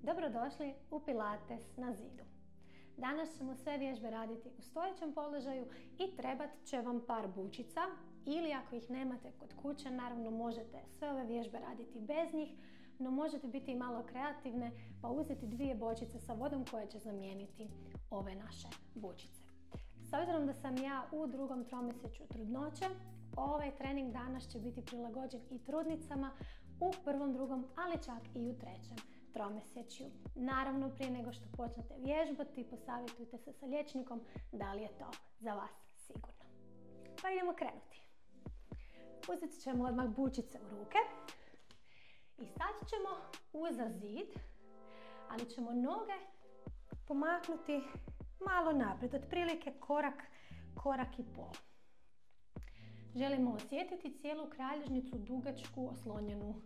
Dobrodošli u Pilates na zidu. Danas ćemo sve vježbe raditi u stojećem položaju i trebat će vam par bučica ili ako ih nemate kod kuće, naravno možete sve ove vježbe raditi bez njih, no možete biti i malo kreativne pa uzeti 2 bočice sa vodom koje će zamijeniti ove naše bučice. S obzirom da sam ja u 2. tromjesečju trudnoće, ovaj trening danas će biti prilagođen i trudnicama u 1., 2., ali čak i u 3. tromjesečju. Naravno, prije nego što počnete vježbati, posavjetujte se sa liječnikom da li je to za vas sigurno. Pa idemo krenuti. Uzet ćemo odmah bučice u ruke i stati ćemo uza zid, ali ćemo noge pomaknuti malo naprijed, otprilike korak i pol. Želimo osjetiti cijelu kralježnicu dugačku oslonjenu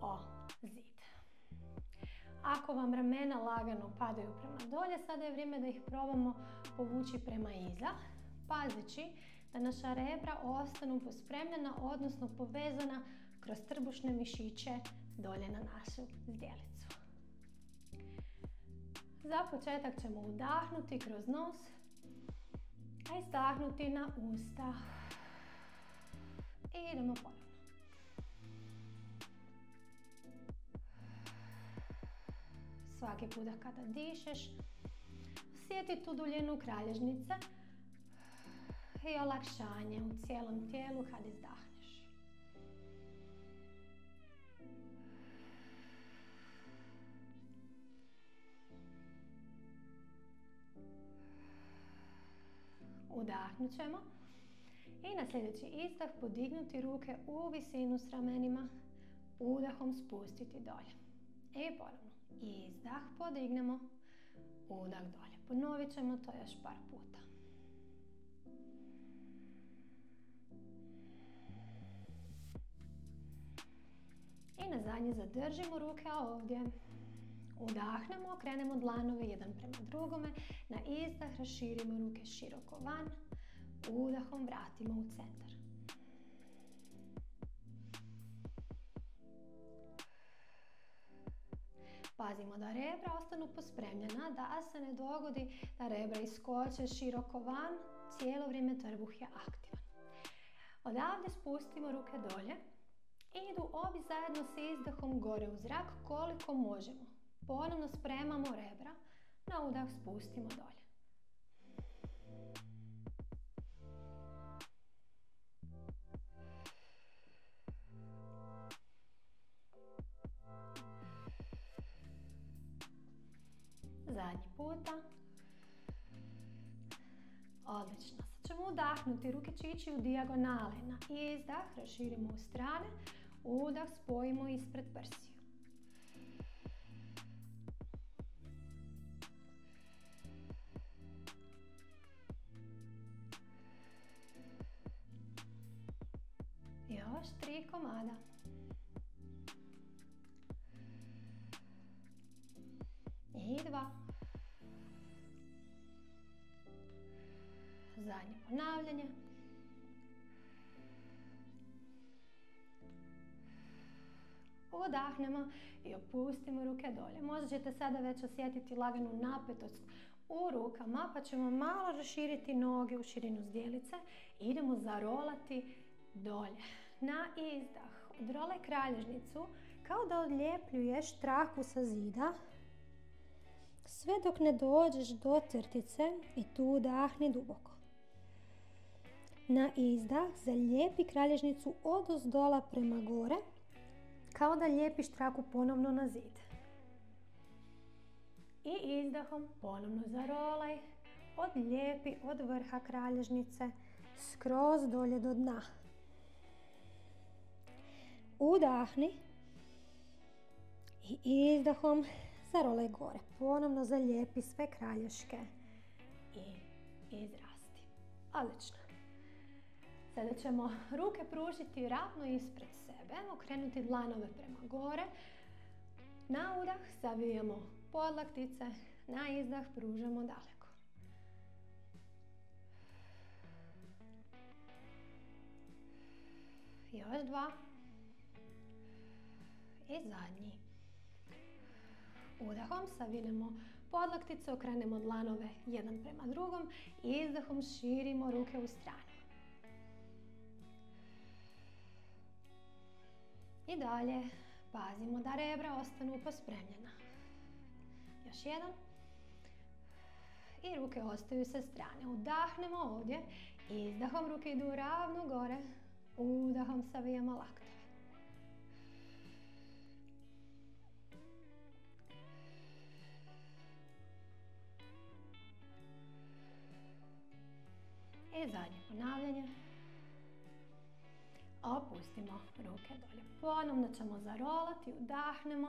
o zid. Ako vam ramena lagano padaju prema dolje, sada je vrijeme da ih probamo povući prema iza, pazeći da naša rebra ostanu pospremljena, odnosno povezana kroz trbušne mišiće dolje na našu zdjelicu. Za početak ćemo udahnuti kroz nos, a izdahnuti na usta. I idemo ponovno. Svaki puta kada dišeš, osjeti tu duljinu kralježnice i olakšanje u cijelom tijelu kad izdahneš. Udahnut ćemo i na sljedeći izdah podignuti ruke u visinu s ramenima, udahom spustiti dolje. I ponovno. Izdah, podignemo, udah dolje. Ponovit ćemo to još par puta. I na zadnji zadržimo ruke ovdje. Udahnemo, okrenemo dlanove jedan prema drugome. Na izdah raširimo ruke široko van. Udahom vratimo u centar. Pazimo da rebra ostanu pospremljena, da se ne dogodi da rebra iskoče široko van, cijelo vrijeme trbuh je aktivan. Odavde spustimo ruke dolje i idu obi zajedno s izdahom gore u zrak koliko možemo. Ponovno spremamo rebra, na udah spustimo dolje. Zadnji puta. Odlično. Sad ćemo udahnuti. Ruke će ići u dijagonale. Na izdah raširimo u strane. Udah spojimo ispred prsiju. Još 3 komada. I 2. Zadnje ponavljanje. Udahnemo i opustimo ruke dolje. Možda ćete sada već osjetiti laganu napetost u rukama, pa ćemo malo raširiti noge u širinu zdjelice. Idemo zarolati dolje. Na izdah odrolaj kralježnicu kao da odljepljuješ traku sa zida, sve dok ne dođeš do crtice i tu udahni duboko. Na izdah zalijepi kralježnicu odozdola prema gore, kao da lijepiš traku ponovno na zid. I izdahom ponovno zarolaj, odlijepi od vrha kralježnice skroz dolje do dna. Udahni i izdahom zarolaj gore. Ponovno zalijepi sve kralješke i izrasti. Odlično. Sada ćemo ruke pružiti ravno ispred sebe, okrenuti dlanove prema gore. Na udah zavijamo podlaktice, na izdah pružamo daleko. Još 2. I zadnji. Udahom savinemo podlaktice, okrenemo dlanove jedan prema drugom i izdahom širimo ruke u stranu. I dalje pazimo da rebra ostanu pospremljena. Još jedan. I ruke ostaju sa strane. Udahnemo ovdje. Izdahom ruke idu ravno gore. Udahom savijamo laktove. I zadnje ponavljanje. Opustimo ruke dolje. Ponovno ćemo zarolati. Udahnemo.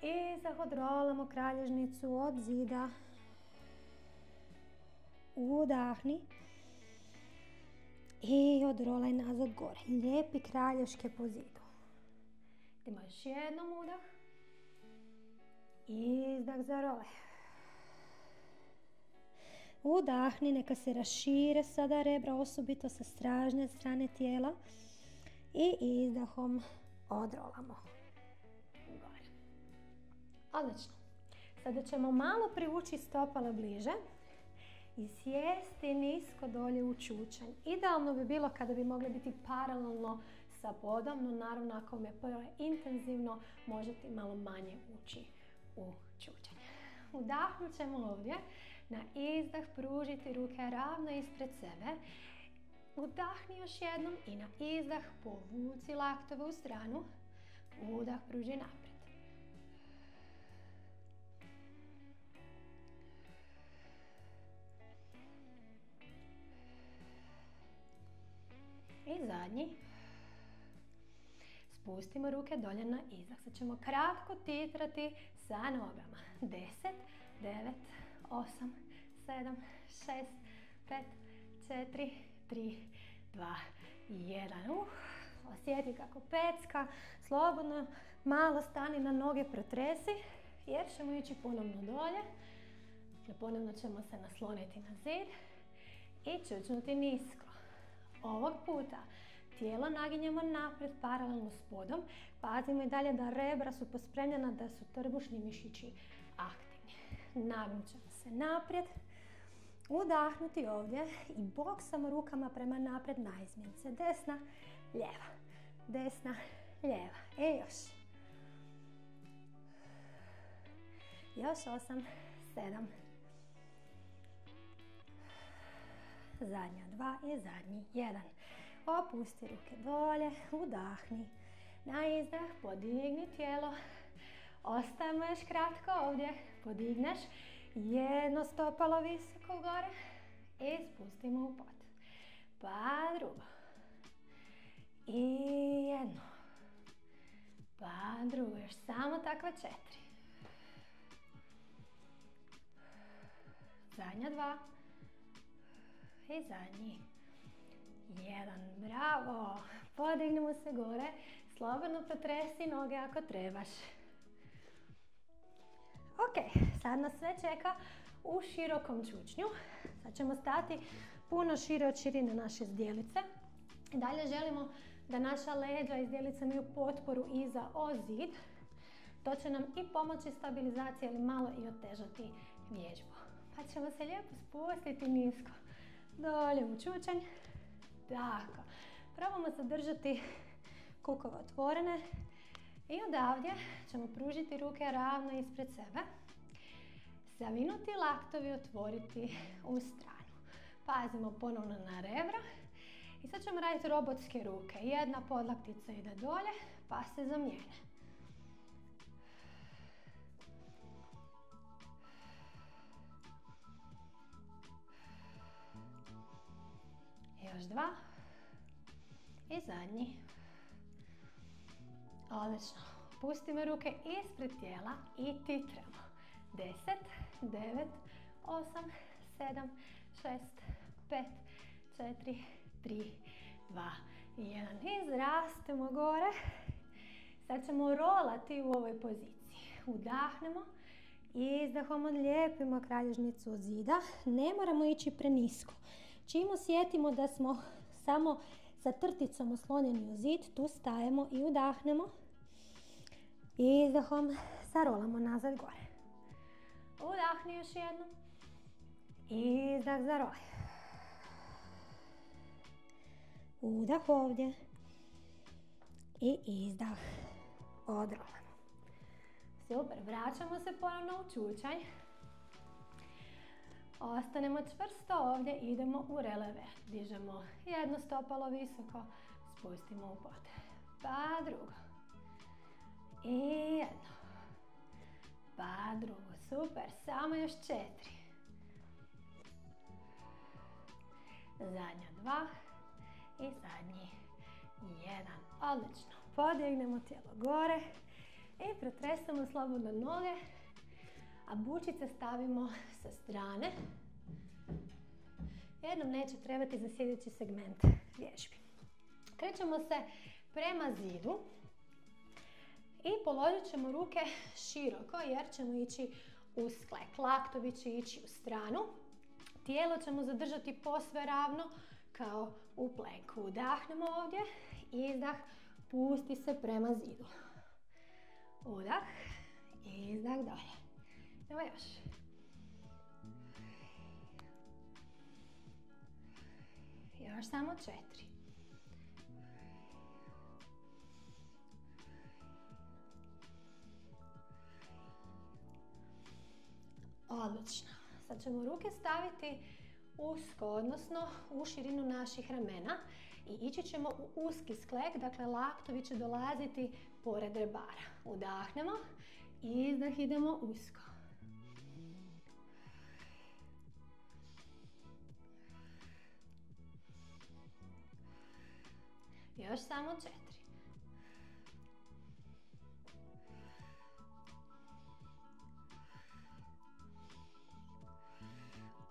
Izdah, odrolamo kralježnicu od zida. Udahni. I odrolaj nazad gore. Lijepi kralješke po zidu. Idemo još jednom udah. Izdah, zarolaj. Udahni, neka se rašire sada rebra, osobito sa stražnje strane tijela. I izdahom odrolamo gore. Odlično. Sada ćemo malo privući stopala bliže i sjesti nisko dolje u čučanj. Idealno bi bilo kada bi mogli biti paralelno sa podom, no naravno ako vam je intenzivno možete malo manje ući u čučanj. Udahnut ćemo ovdje. Na izdah pružiti ruke ravno ispred sebe. Udahni još jednom i na izdah povuci laktove u stranu. Udah, pruži naprijed. I zadnji. Spustimo ruke dolje na izdah. Sad ćemo kratko titrati sa nogama. 10, 9, 8, 7, 6, 5, 4, 3, 2, 1. Osjeti kako pecka. Slobodno malo stani na noge, protresi jer ćemo ići ponovno dolje. Ponovno ćemo se nasloniti na zid i čučnuti nisko. Ovog puta tijelo naginjemo naprijed paralelno s podom. Pazimo i dalje da rebra su pospremljena, da su trbušni mišići aktivni. Nagnut ćemo se naprijed. Udahnuti ovdje i boksamo rukama prema naprijed na izmjenice. Desna, lijeva. Desna, lijeva. Još. Još 8, 7. Zadnja 2 i zadnji 1. Opusti ruke dolje, udahni. Na izdah podigni tijelo. Ostajemo još kratko ovdje. Podigneš jedno stopalo visoko gore i spustimo u pod. Pa drugo. I jedno. Pa drugo. Još samo takva 4. Zadnja 2. I zadnji 1. Bravo. Podignemo se gore. Slobodno protresi noge ako trebaš. Ok, sad nas sve čeka u širokom čučnju. Sad ćemo stati puno šire od širine naše zdjelice. I dalje želimo da naša leđa i zdjelice imaju potporu iza o zid. To će nam i pomoći stabilizaciji, ali malo i otežati vježbu. Pa ćemo se lijepo spustiti nisko dolje u čučanj. Tako, probamo zadržati kukove otvorene. I odavdje ćemo pružiti ruke ravno ispred sebe. Zavinuti laktovi, otvoriti u stranu. Pazimo ponovno na rebra. I sad ćemo raditi robotske ruke. Jedna podlaktica ide dolje, pa se zamijene. Još 2. I zadnji. Odlično. Pustimo ruke ispred tijela i titramo. 10, 9, 8, 7, 6, 5, 4, 3, 2, 1. Izrastemo gore. Sad ćemo rolati u ovoj poziciji. Udahnemo. Izdahom odlijepimo kralježnicu od zida. Ne moramo ići prenisko. Čim osjetimo da smo samo sa trticom oslonjeni u zid, tu stajemo i udahnemo. Izdahom zarolamo nazad gore. Udahni još jednom. Izdah, zaroli. Udah ovdje. I izdah. Odrolamo. Super, vraćamo se ponovno u čučanj. Ostanemo čvrsto ovdje, idemo u releve. Dižemo jedno stopalo visoko, spustimo u pod. Pa drugo. I jedno. Pa drugo, super, samo još 4. Zadnja 2 i zadnji 1. Odlično. Podignemo tijelo gore i protresemo slobodno noge, a bučice stavimo sa strane. Jednom neće trebati za sljedeći segment vježbi. Krećemo se prema zidu i položit ćemo ruke široko jer ćemo ići u sklek. Laktovi će ići u stranu. Tijelo ćemo zadržati posve ravno kao u planku. Udahnemo ovdje, izdah, pusti se prema zidu. Udah, izdah, dolje. Evo još. Još samo 4. Odlično. Sad ćemo ruke staviti usko, odnosno u širinu naših ramena i ići ćemo u uski sklek, dakle laktovi će dolaziti pored rebara. Udahnemo, izdah, idemo usko. Još samo 4.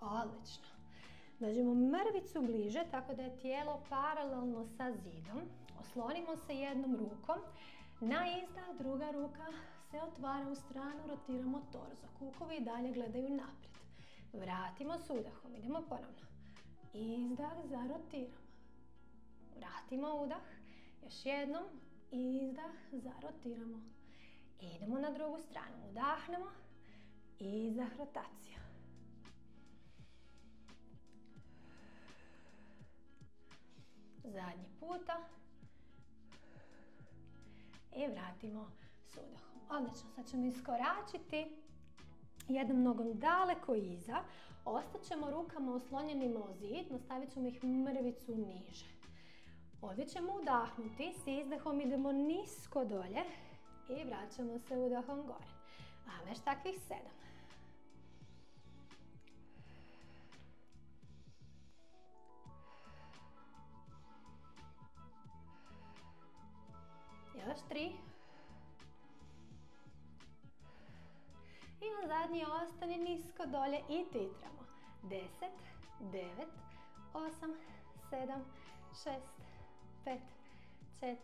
Odlično. Dođemo mrvicu bliže, tako da je tijelo paralelno sa zidom. Oslonimo se jednom rukom. Na izdah druga ruka se otvara u stranu, rotiramo torzo. Kukovi i dalje gledaju naprijed. Vratimo s udahom. Idemo ponovno. Izdah, zarotiramo. Vratimo udah. Još jednom. Izdah, zarotiramo. Idemo na drugu stranu. Udahnemo. Izdah, rotacija. Zadnji puta. I vratimo s udahom. Odlično, sad ćemo iskoračiti jednom nogom daleko iza. Ostaćemo rukama oslonjenima o zid, nastavit ćemo ih mrvicu niže. Ovdje ćemo udahnuti, s izdahom idemo nisko dolje i vraćamo se udahom gore. Ajmo još takvih 7. Još 3. I na zadnji ostani nisko dolje i titramo. 10, 9, 8, 7, 6, 5, 4,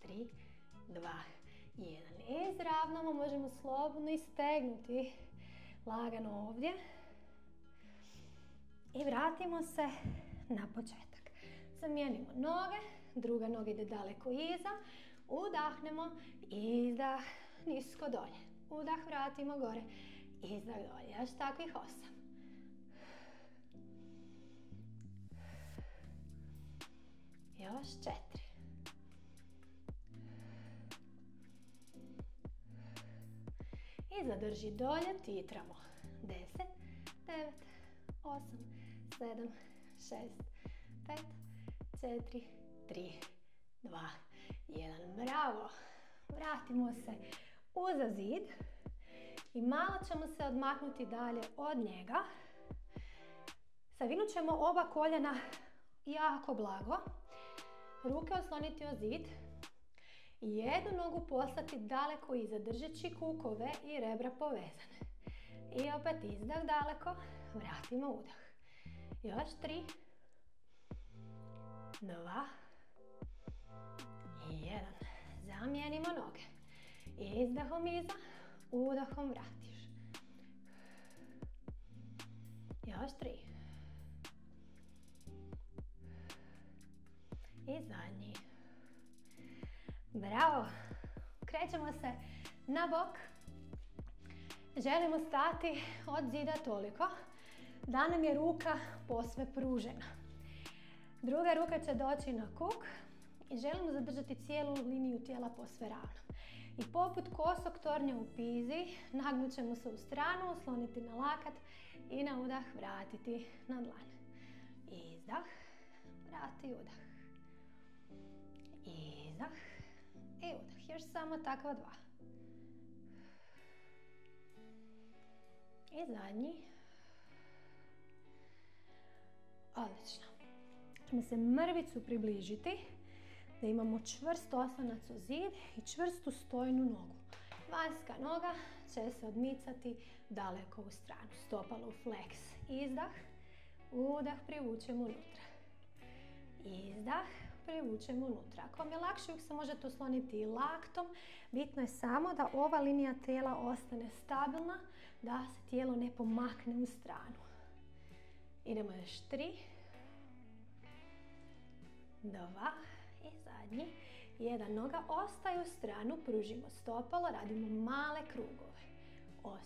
3, 2, 1. Izravnamo, možemo slobodno istegnuti lagano ovdje. I vratimo se na početak. Zamijenimo noge, druga noga ide daleko iza. Udahnemo, izdah, nisko dolje. Udah, vratimo gore, izdah dolje. Još takvih 8. Još 4. I zadrži dolje, titramo. 10, 9, 8, 7, 6, 5, 4, 3, 2, 1. Bravo. Vratimo se uza zid i malo ćemo se odmaknuti dalje od njega. Savinut ćemo oba koljena jako blago. Ruke osloniti o zid. Jednu nogu poslati daleko iza, držeći kukove i rebra povezane. I opet izdah daleko. Vratimo udah. Još 3, 2 i 1. Zamijenimo noge. Izdahom iza, udahom vratiš. Još 3. I zadnji. Bravo. Krećemo se na bok. želimo stati od zida toliko da nam je ruka posve pružena. Druga ruka će doći na kuk i želimo zadržati cijelu liniju tijela posve ravno. I poput kosog tornja u pizi, nagnut ćemo se u stranu, osloniti na lakat i na udah vratiti na dlan. Izdah, vrati udah. Izdah i udah. Još samo takva dva. I zadnji. Odlično. Ćemo se mrvicu približiti da imamo čvrst oslonac u zid i čvrstu stojnu nogu. Vanjska noga će se odmicati daleko u stranu. Stopalo u flex. Izdah, udah, privučemo unutra. Izdah, privučemo unutra. Ako vam je lakše, uvijek se možete osloniti i laktom. Bitno je samo da ova linija tijela ostane stabilna, da se tijelo ne pomakne u stranu. Idemo još 3, 2 i zadnji. Jedna noga ostaje u stranu, pružimo stopalo, radimo male krugove. 8,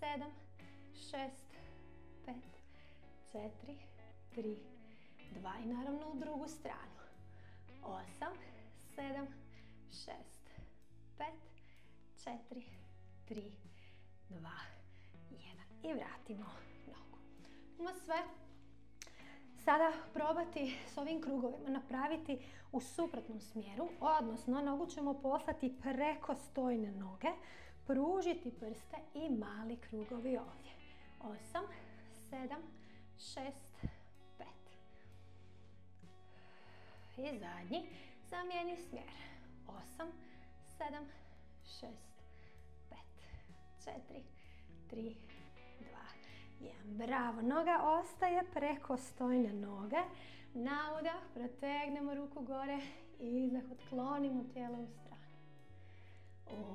7, 6, 5, 4, 3, 2 i naravno u drugu stranu. 8, 7, 6, 5, 4, 3, 2, 1 i vratimo nogu. Idemo sve sada probati s ovim krugovima napraviti u suprotnom smjeru, odnosno nogu ćemo poslati preko stojne noge, pružiti prste i mali krugovi ovdje. 8, 7, 6, 5. I zadnji, zamijeni smjer. 8, 7, 6, 5, 4, 3, 2, 1. Bravo, noga ostaje preko stojne noge. Na udah protegnemo ruku gore, izdah, otklonimo tijelo u stranu.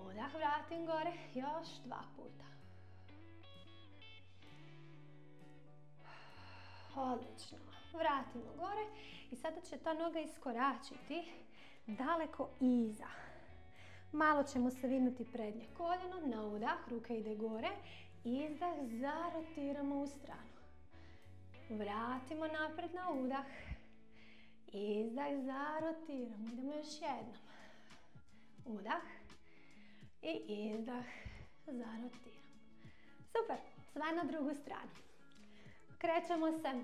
Udah, vratim gore, još 2 puta. Odlično, vratimo gore i sada će ta noga iskoračiti daleko iza. Malo ćemo se vinuti prednje koljeno, na udah, ruka ide gore, izdah, zarotiramo u stranu. Vratimo naprijed na udah, izdah, zarotiramo, idemo još jednom. Udah i izdah, zarotiramo. Super, sve na drugu stranu. Krećemo se,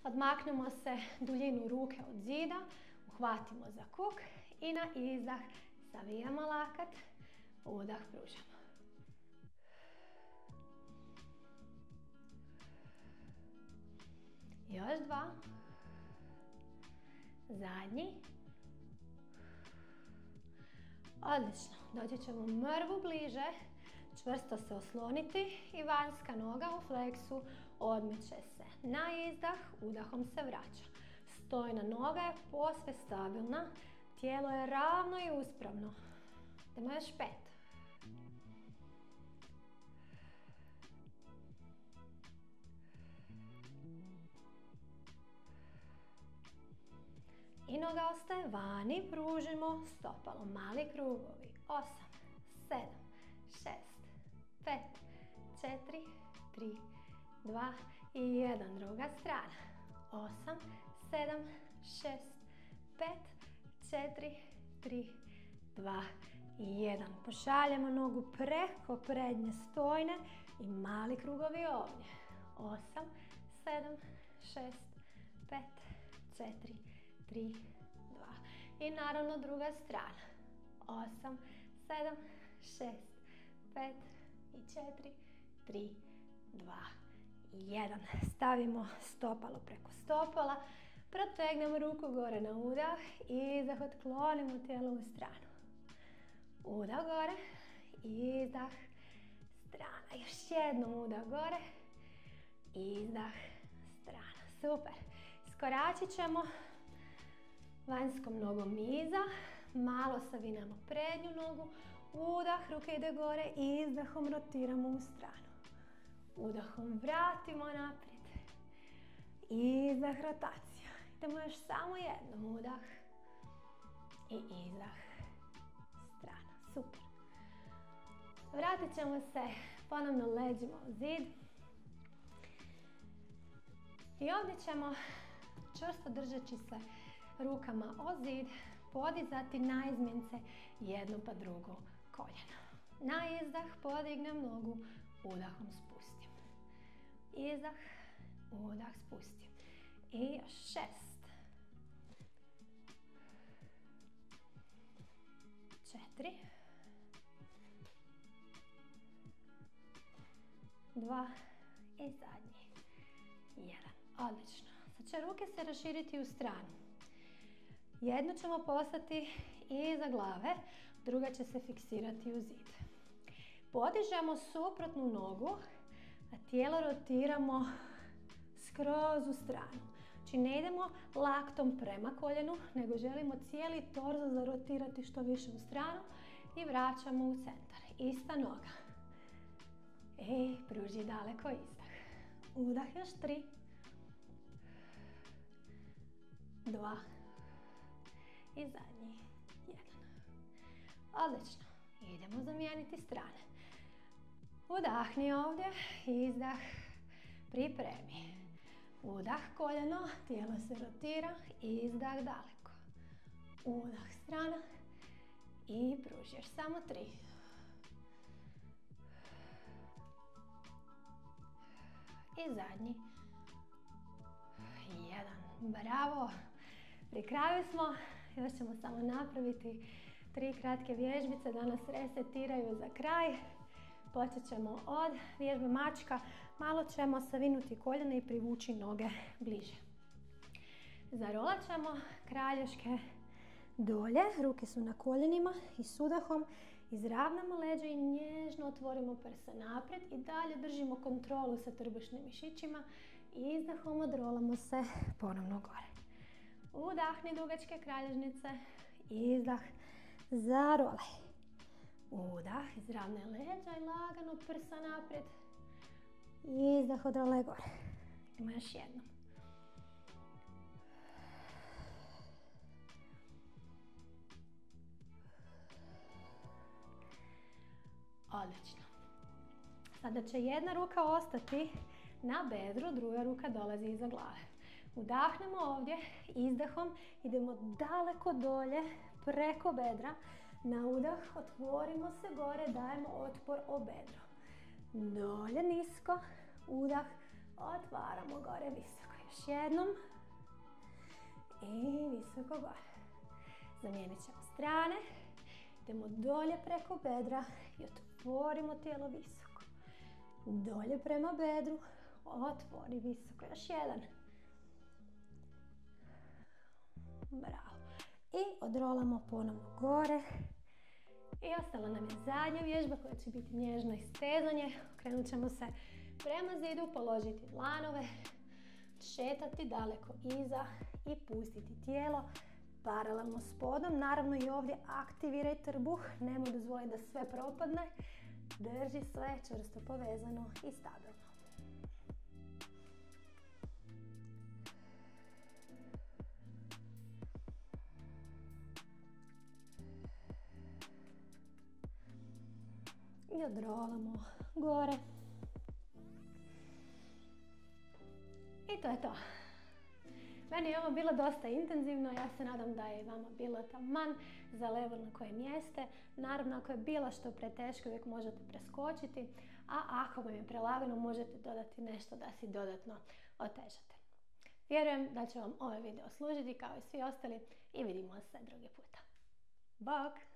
odmaknemo se duljinu ruke od zida, uhvatimo za kuk i na izdah savijamo lakat, udah pružamo. Još 2. Zadnji. Odlično. Doći ćemo mrvu bliže. Čvrsto se osloniti i vanjska noga u fleksu odmiče se. Na izdah, udahom se vraća. Stojna noga je posve stabilna. Tijelo je ravno i uspravno. Idemo još 5. I noga ostaje vani, pružimo stopalo, mali krugovi. 8, 7, 6, 5, 4, 3, 2 i 1. Druga strana. 8, 7, 6, 5, 4, 3, 2 i 1. Pošaljemo nogu preko prednje stojne i mali krugovi ovdje. 8, 7, 6, 5, 4, 3, 2. I naravno druga strana. 8, 7, 6, 5 i 4, 3, 2 i 1. Stavimo stopalo preko stopala. Protegnemo ruku gore na udah. Izdah, otklonimo tijelo u stranu. Udah gore. Izdah, strana. Još jednom udah gore. Izdah, strana. Super. Iskoračit ćemo vanjskom nogom iza, malo savinamo prednju nogu, udah, ruke ide gore i izdahom rotiramo u stranu. Udahom vratimo naprijed, izdah, rotacija. Idemo još samo jednom, udah i izdah, strana. Super. Vratit ćemo se ponovno leđima u zid. I ovdje ćemo, čvrsto držeći se rukama o zid, podizati na izmjence jedno pa drugo koljeno. Na izdah podignem nogu, udahom spustim. Izdah, udah, spustim. I još 6. 4. 2 i zadnji. 1. Odlično. Sad će ruke se raširiti u stranu. Jednu ćemo poslati iza glave, druga će se fiksirati u zid. Podižemo suprotnu nogu, a tijelo rotiramo skroz u stranu. Znači ne idemo laktom prema koljenu, nego želimo cijeli torzo zarotirati što više u stranu i vraćamo u centar. Ista noga. I pruži daleko izdah. Udah još 3. 2. I zadnji. 1. Odlično. Idemo zamijeniti strane. Udahni ovdje, izdah, pripremi. Udah koljeno, tijelo se rotira, izdah daleko. Udah strana i pruži još samo 3. I zadnji. 1. Bravo! Pri kraju smo, još ćemo samo napraviti 3 kratke vježbice da nas resetiraju za kraj. Počet ćemo od vježbe mačka, malo ćemo savinuti koljena i privući noge bliže. Zarolat ćemo kralješke dolje, ruke su na koljenima i s udahom izravnamo leđa i nježno otvorimo prsa naprijed i dalje držimo kontrolu sa trbušnim mišićima i izdahom odrolamo se ponovno gore. Udahni dugačke kralježnice, izdah, zarolaj. Udah, izravnaj leđa i lagano prsa naprijed. Izdah, odrolaj gore. Idemo još jednom. Odlično. Sada će jedna ruka ostati na bedru, druga ruka dolazi iza glave. Udahnemo ovdje, izdahom idemo daleko dolje, preko bedra. Na udah otvorimo se gore, dajemo otpor o bedro. Dolje nisko, udah, otvaramo gore visoko. Još jednom. I visoko gore. Zamijenit ćemo strane. Idemo dolje preko bedra i otvorimo tijelo visoko. Dolje prema bedru, otvori visoko. Još jedan. Bravo. I odrolamo ponovno gore. I ostala nam je zadnja vježba koja će biti nježno istezanje. Okrenut ćemo se prema zidu, položiti dlanove, šetati daleko iza i pustiti tijelo paralelno s podom. Naravno i ovdje aktiviraj trbuh, nemoj dozvoliti da sve propadne. Drži sve čvrsto povezano i stabilno. I odrolamo gore. I to je to. Meni je ovo bilo dosta intenzivno, ja se nadam da je vama bilo taman za level na kojem jeste. Naravno, ako je bilo što preteško, uvijek možete preskočiti, a ako vam je prelagano, možete dodati nešto da si dodatno otežate. Vjerujem da će vam ovaj video služiti kao i svi ostali i vidimo se drugi puta. Bok!